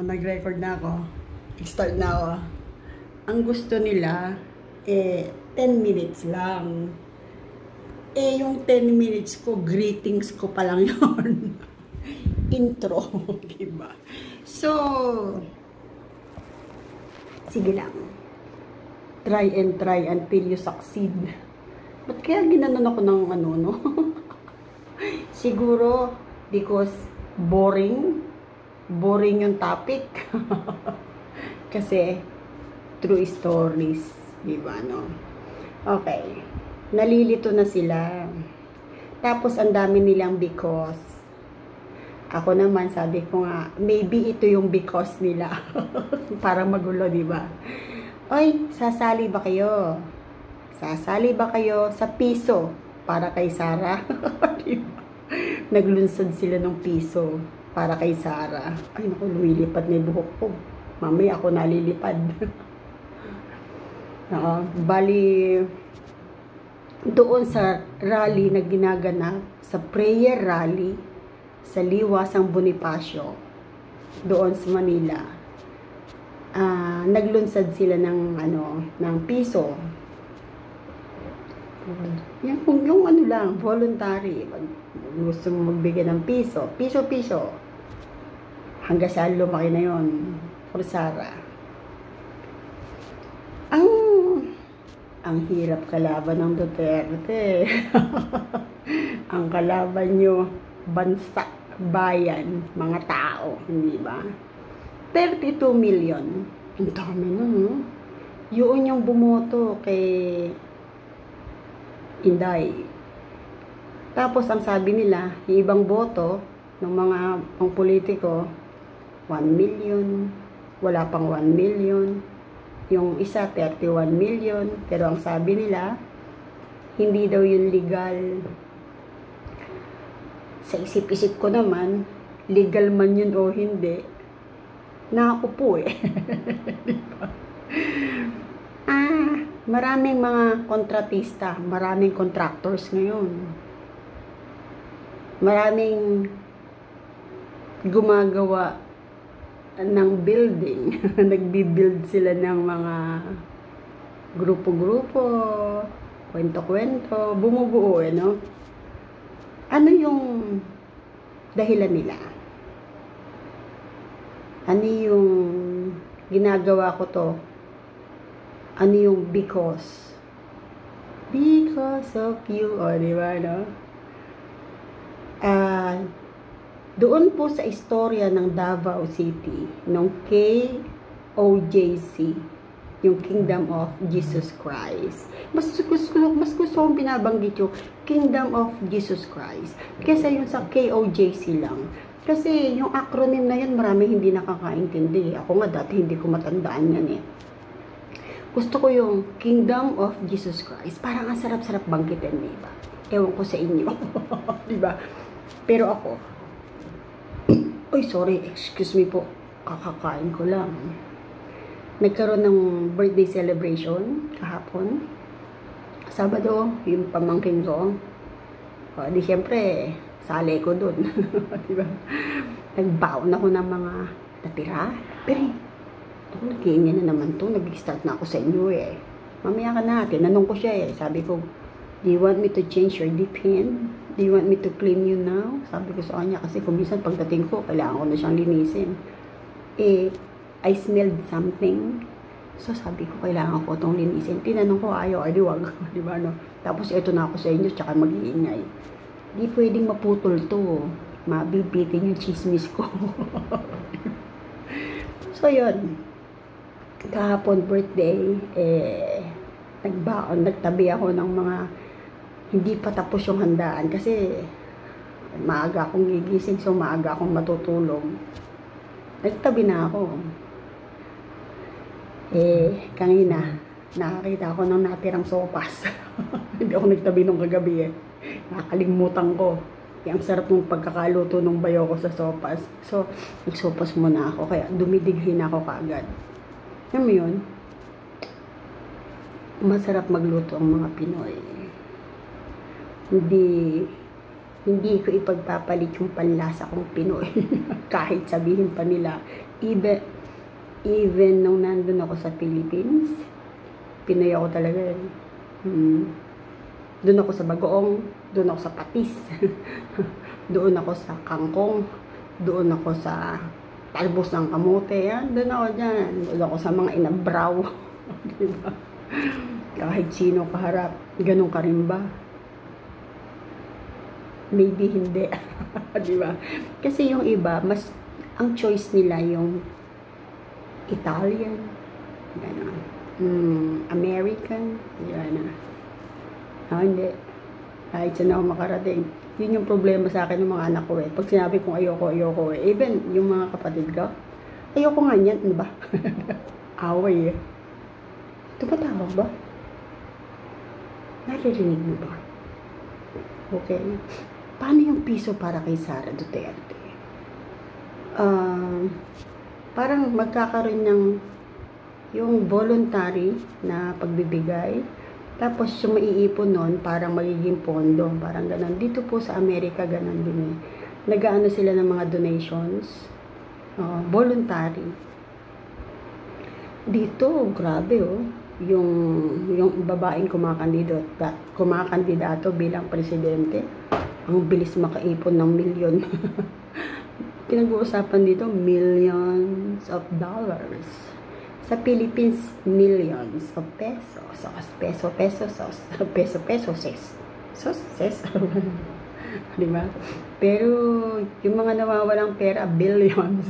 nag-record na ako. Start na ako. Ang gusto nila, 10 minutes lang. Yung 10 minutes ko, greetings ko pa lang yun. Intro, diba? So, sige lang. Try until you succeed. Ba't kaya ginanon ako ng ano, no? Siguro, because boring yung topic. Kasi, true stories, di ba, no? Okay. Nalilito na sila. Tapos, ang dami nilang because. Ako naman, sabi ko nga, maybe ito yung because nila. Para magulo, di ba? Oy, sasali ba kayo? Sasali ba kayo sa piso para kay Sarah? Diba? Naglunsad sila ng piso para kay Sarah. Ay, naku, lumilipad na yung buhok ko. Mamaya ako nalilipad. Bali, doon sa rally na ginaganap, sa prayer rally, sa Liwasang Bonifacio, doon sa Manila, naglunsad sila ng, ng piso. Yung ano lang, voluntary. Gusto mo magbigay ng piso. Piso. Hanggang sa lumaki na yun. For Sarah. Ang hirap kalaban ng Duterte. Ang kalaban nyo, bansa, bayan, mga tao. Hindi ba? 32 million. Ang dami nun, no? Yun yung bumoto kay Inday. Tapos, ang sabi nila, yung ibang boto ng mga pang-politiko, 1 million, wala pang 1 million, yung isa, 31 million, pero ang sabi nila, hindi daw yun legal. Sa isip-isip ko naman, legal man yun o hindi, nakaupo diba? Maraming mga kontratista, maraming contractors ngayon. Maraming gumagawa ng building. Nagbi-build sila ng mga grupo-grupo, kwento-kwento, bumubuo, no? Ano yung dahilan nila? Ano yung ginagawa ko to? Ano yung because? Because of you. O, diba, no? Doon po sa istorya ng Davao City, ng KOJC, yung Kingdom of Jesus Christ. Mas gusto kong binabanggit yung Kingdom of Jesus Christ. Kasi yung sa KOJC lang. Kasi yung acronym na yan, marami hindi nakakaintindi. Ako nga dati hindi ko matandaan yan eh. Gusto ko yung Kingdom of Jesus Christ. Parang ang sarap-sarap banggitin, diba? Ewan ko sa inyo. Diba? Pero ako, oy, sorry, excuse me po. Kakakain ko lang. Nagkaroon ng birthday celebration kahapon. Sabado, yung pamangkin ko. O, di syempre, sali ko dun. Diba? Nagbaon ako ng mga natira. Pero, nag-iingin na naman to. Nag-start na ako sa inyo eh. Mamaya ka na. Tinanong ko siya eh. Sabi ko, do you want me to change your dip pen? Do you want me to clean you now? Sabi ko sa kanya. Kasi kung minsan pagdating ko, kailangan ko na siyang linisin. I smelled something. So sabi ko, kailangan ko itong linisin. Tinanong ko, ayaw, ay wag. Diba, no? Tapos ito na ako sa inyo, tsaka mag-iingay. Di pwedeng maputol to. Mabibitin yung chismis ko. So, yun. Kahapon birthday, nagtabi ako ng mga hindi pa tapos yung handaan kasi maaga akong gigising, so maaga akong matutulog. Nagtabi na ako. Kanina, nakakita ako ng natirang sopas. Hindi ako nagtabi nung kagabi eh. Nakakalimutan ko. Ang sarap ng pagkakaluto ng bayo ko sa sopas. So, nagsopas muna ako, kaya dumidighin ako kaagad. Alam mo yun? Masarap magluto ang mga Pinoy. Hindi ko ipagpapalit yung panlasa kong Pinoy. Kahit sabihin pa nila, Even, even nung nandun ako sa Philippines, Pinoy ako talaga eh. Doon ako sa bagoong, doon ako sa patis, doon ako sa kangkong, doon ako sa talbos ng kamote, yan. Doon ako dyan. Doon ako sa mga inabraw. Diba? Kahit sino kaharap, ganun ka rin ba? Maybe hindi. Diba? Kasi yung iba, mas ang choice nila yung Italian, gano'n. American, yan. Hindi. Kahit saan ako makarating. Yun yung problema sa akin ng mga anak ko eh. Pag sinabi kong ayoko eh. Even yung mga kapatid ko, ayoko nga yan. Ano ba? Away eh. Tumatawag ba? Naririnig mo ba? Okay. Paano yung piso para kay Sara Duterte? Parang magkakaroon ng yung voluntary na pagbibigay. Tapos yung maiipon nun, parang magiging pondo. Parang ganun. Dito po sa Amerika, ganun din eh. Nag-aano sila ng mga donations. Voluntary. Dito, grabe oh. Yung babaeng kumakandidato bilang presidente, ang bilis makaipon ng milyon. Pinag-uusapan dito, millions of dollars. Sa Philippines, millions of pesos. Ses. Diba? Pero, yung mga nawawalang pera, billions.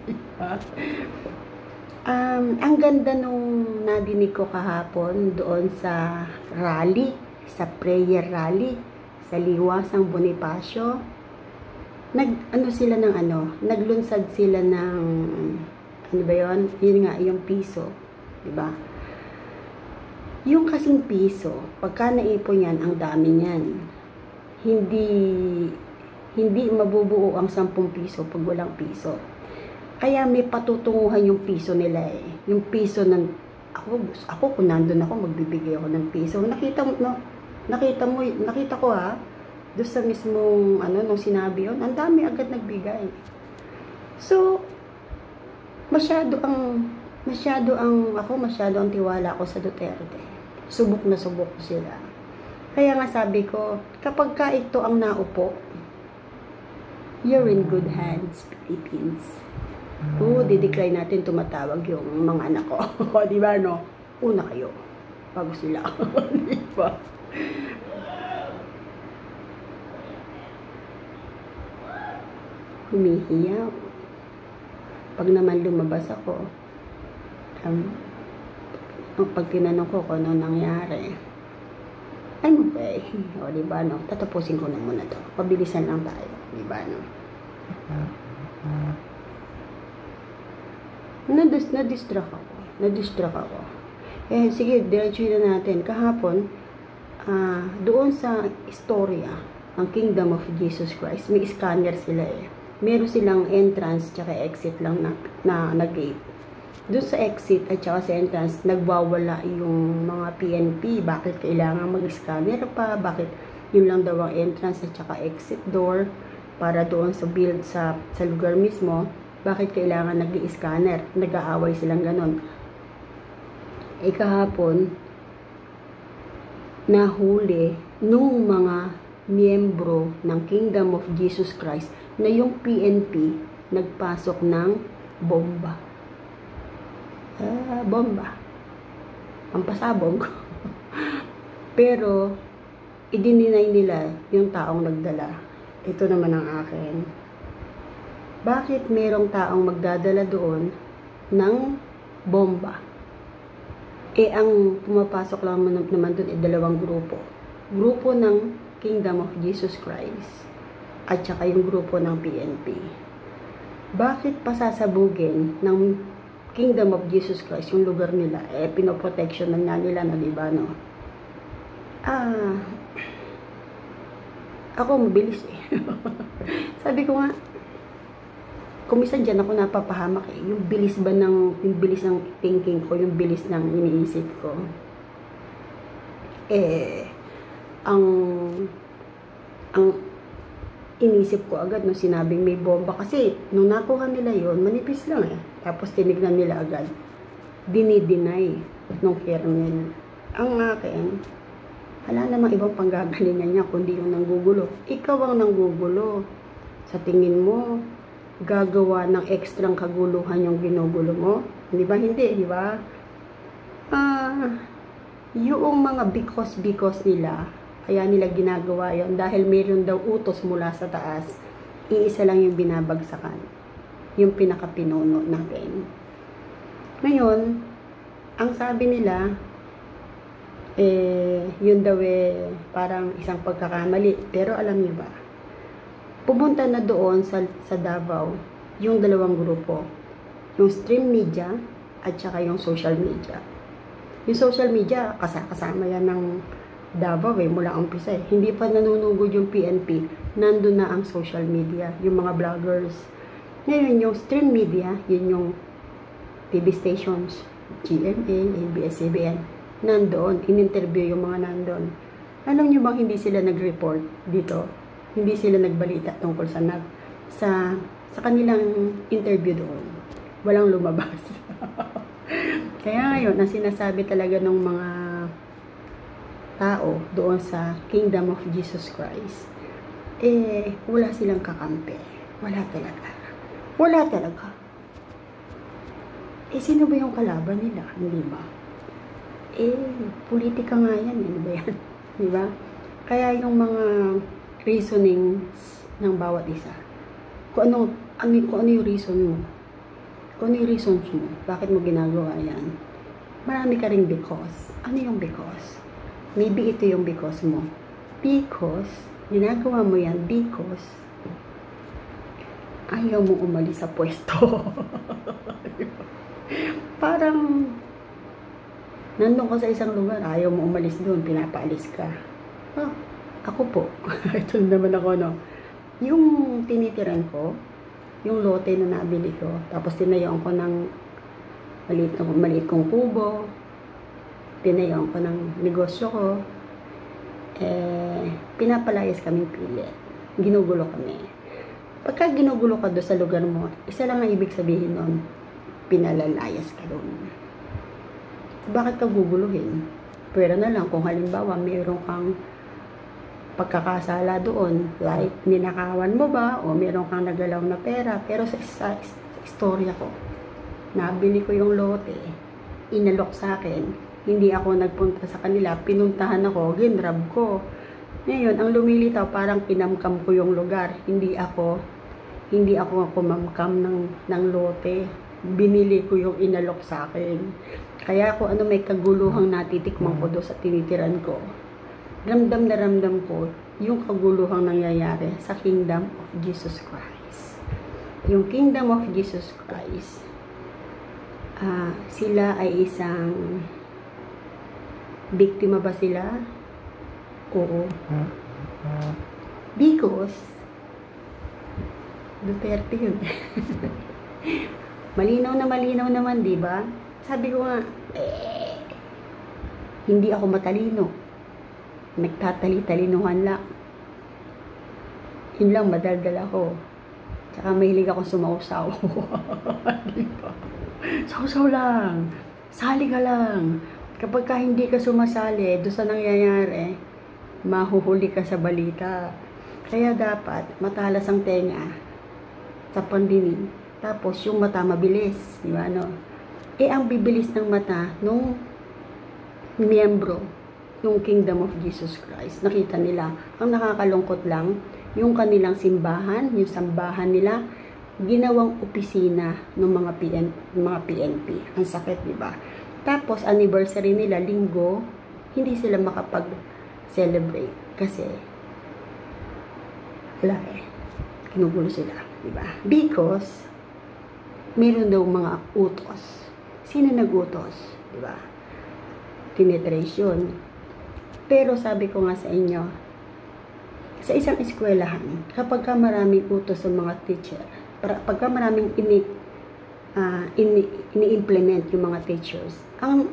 Diba? Ang ganda nung nadinig ko kahapon doon sa rally, sa prayer rally, sa Liwasang Bonifacio. Naglunsad sila ng ano ba yun? Yun nga, yung piso. Diba? Yung kasing piso, pagka naipon yan, ang dami niyan. Hindi mabubuo ang 10 piso pag walang piso. Kaya may patutunguhan yung piso nila eh. Yung piso ng, ako kung nandun ako, magbibigay ako ng piso. Nakita ko ha, doon sa mismong, nung sinabi yun, ang dami agad nagbigay. So, masyado ang tiwala ko sa Duterte. Subok na subok ko sila. Kaya nga sabi ko, kapag ka ito ang naupo, you're in good hands, Philippines. Didecline natin tumatawag yung mga anak ko. Di ba, no? Una kayo. Bago sila. Di ba? Humihiyaw. Pag naman lumabas ako, pag tinanong ko kung ano nangyari, I'm okay. O, diba, no? Tatapusin ko na muna to. Pabilisan lang tayo. Diba, no? Na-distract ako. Eh, sige, diretsuhin na natin. Kahapon, doon sa istorya, ang Kingdom of Jesus Christ, may scanner sila eh. Meron silang entrance tsaka exit lang na gate. Doon sa exit at saka sa entrance, nagwawala yung mga PNP. Bakit kailangan mag-scanner pa? Bakit yun lang daw ang entrance at saka exit door para doon sa build sa lugar mismo? Bakit kailangan nag-i-scanner? Nag-aaway silang ganon. Eh kahapon, nahuli nung mga miyembro ng Kingdom of Jesus Christ na yung PNP nagpasok ng bomba. Bomba. Ang pasabog. Pero, idininay nila yung taong nagdala. Ito naman ang akin. Bakit merong taong magdadala doon ng bomba? Eh, ang pumapasok lang naman doon ay 2 grupo. Grupo ng Kingdom of Jesus Christ at saka yung grupo ng PNP. Bakit pasasabugin ng Kingdom of Jesus Christ yung lugar nila? Eh, pinoprotection na nga nila na, diba, no? Ako mabilis eh. Sabi ko nga, kumisan dyan ako napapahamak eh. Yung bilis ng thinking ko, yung bilis ng iniisip ko. inisip ko agad nung sinabing may bomba. Kasi, nung nakuha nila yon manipis lang eh. Tapos, tinignan nila agad. Dinideny nung kernel. Ang akin, wala namang ibang panggagalingan niya, kundi yung nanggugulo. Ikaw ang nanggugulo. Sa tingin mo, gagawa ng ekstrang kaguluhan yung ginugulo mo? Di ba? Hindi, di ba? Yung mga because nila, kaya nila ginagawa yon dahil mayroon daw utos mula sa taas, iisa lang yung binabagsakan. Yung pinakapinuno natin. Ngayon, ang sabi nila, yun daw parang isang pagkakamali. Pero alam niyo ba, pumunta na doon sa Davao, yung dalawang grupo. Yung stream media, at saka yung social media. Yung social media, kasama yan ng Davao mula umpisa Hindi pa nanunugod yung PNP, nandun na ang social media, yung mga vloggers. Ngayon, yung stream media, yun yung TV stations, GMA, ABS-CBN, nandoon, in-interview yung mga nandoon. Alam nyo bang hindi sila nag-report dito? Hindi sila nagbalita tungkol sa kanilang interview doon. Walang lumabas. Kaya ngayon, ang sinasabi talaga ng mga tao doon sa Kingdom of Jesus Christ, wala silang kakampi. Wala talaga. Wala talaga. Sino ba yung kalaban nila? Hindi ba? Politika nga yan. Ano ba yan? Di ba? Kaya yung mga reasonings ng bawat isa. Kung ano yung reason mo. Kung ano yung reasons mo. Bakit mo ginagawa yan? Marami ka ring because. Ano yung because? Maybe ito yung because mo. Because, ginagawa mo yan because ayaw mo umalis sa pwesto. Parang nandun ka sa isang lugar, ayaw mo umalis doon, pinapaalis ka. Ako po. Ito naman ako, no? Yung tinitiran ko, yung lote na nabili ko, tapos tinayon ko ng maliit kong kubo, tinayon ko ng negosyo ko, pinapalayas kaming pili. Ginugulo kami. Pagka ginugulo ka doon sa lugar mo, isa lang ang ibig sabihin nun, pinalalayas ka doon. Bakit ka guguluhin? Pwera na lang kung halimbawa mayroon kang pagkakasala doon, like ninakawan mo ba o mayroon kang nagalaw na pera. Pero sa istorya ko, nabili ko yung lote, inalok sa akin, hindi ako nagpunta sa kanila, pinuntahan ako, ginrab ko. Ngayon, ang lumilitaw, parang pinamkam ko yung lugar. Hindi ako kumamkam ng lote. Binili ko yung inalok sa akin. Kaya kung ano may kaguluhang natitikman ko doon sa tinitiran ko, ramdam na ramdam ko yung kaguluhang nangyayari sa Kingdom of Jesus Christ. Yung Kingdom of Jesus Christ, sila ay isang biktima ba sila? Oo. Because Duterte yun. Malinaw naman, di ba? Sabi ko nga, hindi ako matalino. Nagtatali-talinuhan lang. Yun lang, madaldal ako. Tsaka mahilig akong sumausaw. Di ba? Sausaw lang. Sali ka lang. Kapag ka hindi ka sumasali, doon sa nangyayari, mahuhuli ka sa balita. Kaya dapat, matalas ang tenga sa pandinig. Tapos, yung mata mabilis. Di ba, no? Ang bibilis ng mata nung miyembro yung Kingdom of Jesus Christ. Nakita nila. Ang nakakalungkot lang, yung kanilang simbahan, yung sambahan nila, ginawang opisina ng mga PNP. Ang sakit, di ba? Tapos, anniversary nila, linggo, hindi sila makapag-celebrate. Kasi, wala kinugulo sila, di ba? Because, meron daw mga utos. Sino nag-utos? Di ba? Tinitrace yun. Pero sabi ko nga sa inyo, sa isang eskwelahan, kapag ka maraming utos sa mga teacher, pagka maraming ini-implement yung mga teachers, ang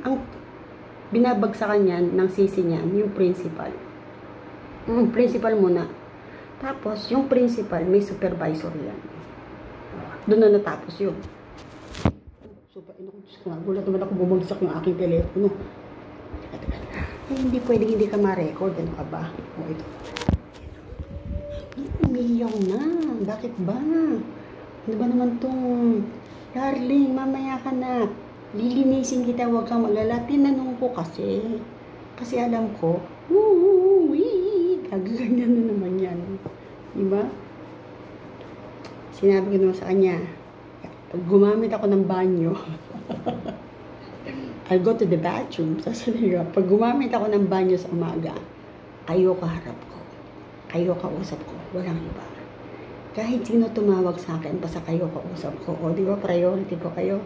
binabagsakan yan, ng sisi niyan, yung principal. Yung principal muna. Tapos, yung principal, may supervisor yan. Doon na natapos yun. Super, Diyos ko nga, gulat naman ako bumagsak yung aking telepono. Ay, hindi pwede hindi ka ma-record. Ano ka ba? O, ito. Umiyaw na. Bakit ba? Ano ba naman tong... Darling, mamaya ka na. Lilinisin kita, huwag kang maglala. Tinanong ko kasi. Kasi alam ko, gaganyan na naman yan. Diba? Sinabi ko naman sa kanya, pag gumamit ako ng banyo, I'll go to the bathroom. Sasabihin ko, pag gumamit ako ng banyo sa umaga, kayo kaharap ko. Kayo kausap ko. Walang iba. Kahit sino tumawag sa akin, basta kayo kausap ko. O, di ba, priority ko kayo?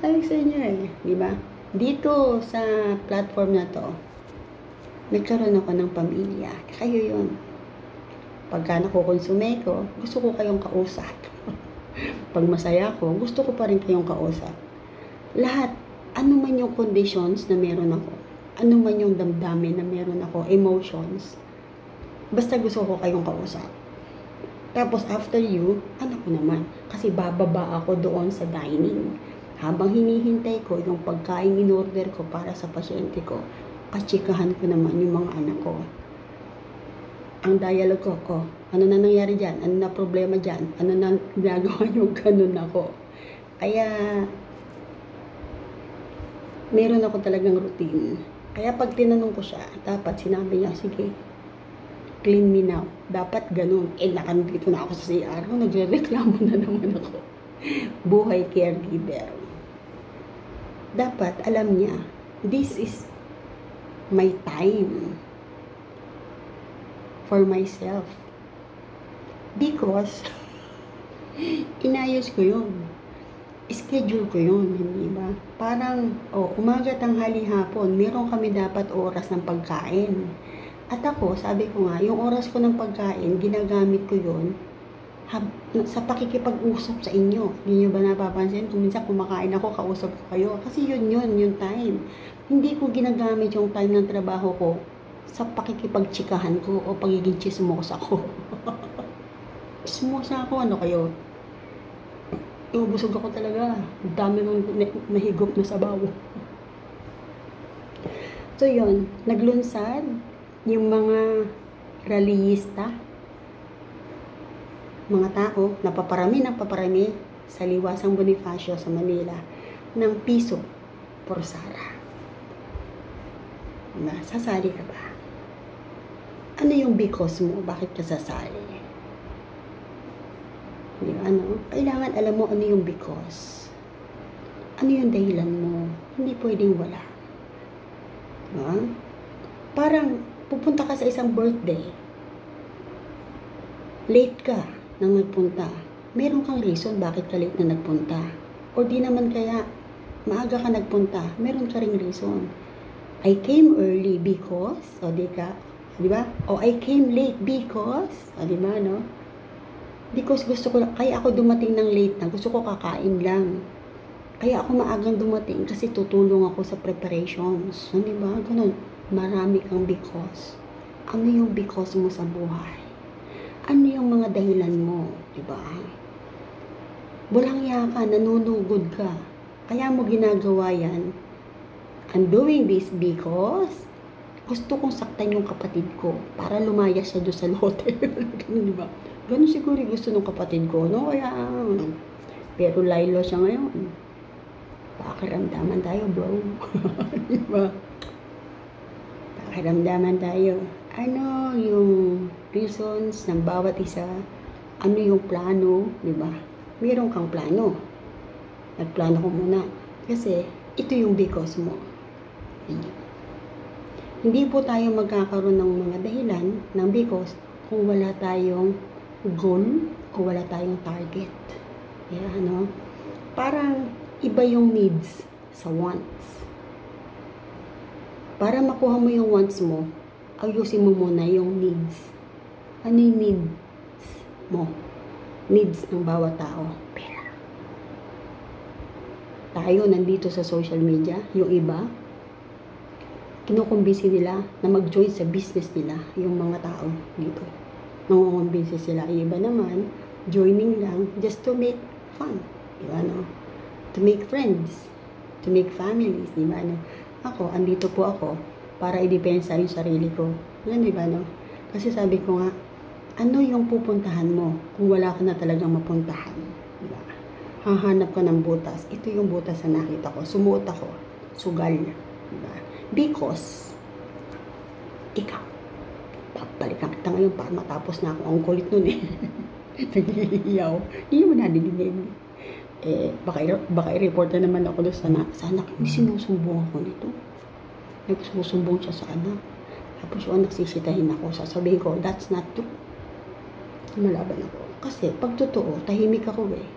Ayos sa inyo eh. Di ba? Dito sa platform na to, nagkaroon ako ng pamilya. Kayo yun. Pagka nakukonsume ko, gusto ko kayong kausap. Pag masaya ko, gusto ko pa rin kayong kausap. Lahat, ano man yung conditions na meron ako, ano man yung damdamin na meron ako, emotions, basta gusto ko kayong kausap. Tapos after you, anak ko naman. Kasi bababa ako doon sa dining. Habang hinihintay ko yung pagkain in-order ko para sa pasyente ko, katsikahan ko naman yung mga anak ko. Ang dialogue ko, ano na nangyari dyan? Ano na problema dyan? Ano na ginagawa yung ganun ako? Kaya, meron ako talagang routine. Kaya pag tinanong ko siya, dapat sinabi niya, sige, clean me now. Dapat ganun. Nakandito na ako sa CR. Nagre-reklamo na naman ako. Buhay caregiver. Dapat alam niya, this is my time for myself. Because, inayos ko yun. Schedule ko yun, hindi ba? Parang, umaga, tanghali, hapon, meron kami dapat oras ng pagkain. At ako, sabi ko nga, yung oras ko ng pagkain, ginagamit ko yun sa pakikipag-usap sa inyo. Hindi nyo ba napapansin? Kung minsan kumakain ako, kausap ko kayo. Kasi yun, yung time. Hindi ko ginagamit yung time ng trabaho ko sa pakikipag-tsikahan ko o pagiging chismosa ko. Chismosa ako, ano kayo? Busog ako talaga. Dami nung nahigop na sabaw. So yun, naglunsad yung mga rallyista, mga tao, napaparami sa Liwasang Bonifacio sa Manila ng piso por Sara. Sasali ka ba? Ano yung because mo? Bakit ka sasali? Kailangan alam mo ano yung because. Ano yung dahilan mo? Hindi pwedeng wala. Parang pupunta ka sa isang birthday. Late ka nang nagpunta. Meron kang reason bakit ka late na nagpunta. O di naman kaya maaga ka nagpunta. Meron ka ring reason. I came early because, o di ba? O I came late because, o di ba, no? Because gusto ko, kaya ako dumating ng late na, gusto ko kakain lang. Kaya ako maagang dumating kasi tutulong ako sa preparations. Di ba? Ganun. Marami kang because. Ano yung because mo sa buhay? Ano yung mga dahilan mo? Diba? Walang yaka, nanunugod ka. Kaya mo ginagawa yan. I'm doing this because gusto kong saktan yung kapatid ko para lumaya siya doon sa lote. Diba? Ganun siguro gusto ng kapatid ko. No? Kaya, pero laylo siya ngayon. Pakiramdaman tayo, bro. Diba? Pakiramdaman tayo. Ano yung reasons ng bawat isa? Ano yung plano? Diba? Meron kang plano. Nagplano ko muna. Kasi, ito yung because mo. Hindi po tayo magkakaroon ng mga dahilan ng because kung wala tayong goal o wala tayong target. Yeah, ano? Parang iba yung needs sa wants. Para makuha mo yung wants mo, ayusin mo muna yung needs. Ano yung needs mo? Needs ng bawat tao. Pera. Tayo nandito sa social media, yung iba, kinukumbisi nila na mag-join sa business nila yung mga tao dito. nangungumbinsi sila. Iba naman, joining lang just to make fun. Diba, no? To make friends. To make families. Diba, no? Ako, andito po ako para i-depensa yung sarili ko. Yan, diba, no? Kasi sabi ko nga, ano yung pupuntahan mo kung wala ka na talagang mapuntahan? Diba? Hahanap ka ng butas. Ito yung butas na nakita ko. Sumuot ako. Sugal. Diba? Because, ikaw, papalikan kita ngayon para matapos na ako. Ang kulit nun eh. Nag-iiyaw. Hindi mo nadidinig. Baka i-report na naman ako doon sa anak. Hindi sinusumbong ako nito. Nagsusumbong siya sa anak. Tapos yung anak sisitahin ako. Sasabihin ko, that's not true. Malaban ako. Kasi pag totoo, tahimik ako eh.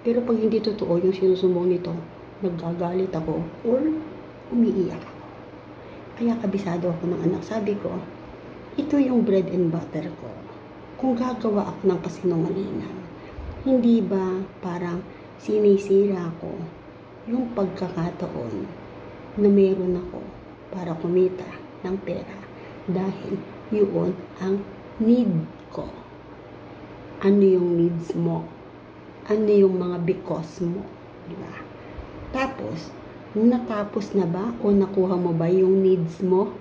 Pero pag hindi totoo, yung sinusumbong nito, naggagalit ako or umiiyak ako. Kaya kabisado ako ng anak. Sabi ko, ito yung bread and butter ko. Kung gagawa ako ng kasinungalingan, hindi ba parang sinisira ko yung pagkakataon na meron ako para kumita ng pera dahil yun ang need ko. Ano yung needs mo? Ano yung mga because mo? Diba? Tapos, natapos na ba o nakuha mo ba yung needs mo?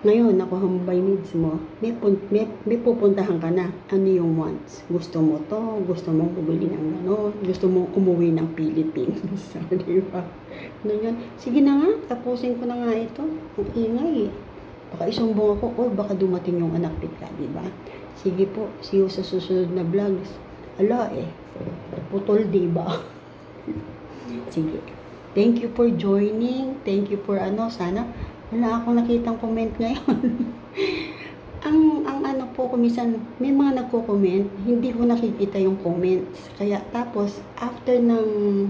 Ngayon, nakuha mo ba yung needs mo? May pupuntahan ka na. Ano yung wants? Gusto mo to? Gusto mo bumili ng gano'n? Gusto mo umuwi ng Philippines? Diba? Ganyan. Sige na nga, tapusin ko na nga ito. Ang ingay eh. Baka isumbong ako or baka dumating yung anak pika, diba? Sige po, see you sa susunod na vlogs. Ala eh, putol diba? Sige. Thank you for joining. Thank you for sana wala akong nakitang comment ngayon. ang ano po, kumisan, may mga nagko-comment, hindi ko nakikita yung comments. Kaya tapos, after ng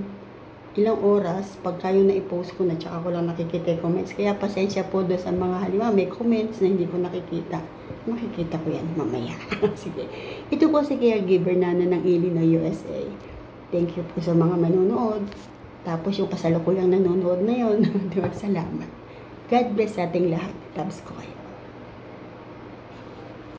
ilang oras, pagka yung na-post ko na, tsaka ko lang nakikita yung comments. Kaya pasensya po doon sa mga halimbawa, may comments na hindi ko nakikita. Makikita ko yan mamaya. Sige. Ito po si caregiver Nana ng Illinois, USA. Thank you po sa mga manonood. Tapos yung kasalukuyang nanonood na yun. Diba? Salamat. God bless sa ating lahat. Loves ko kayo.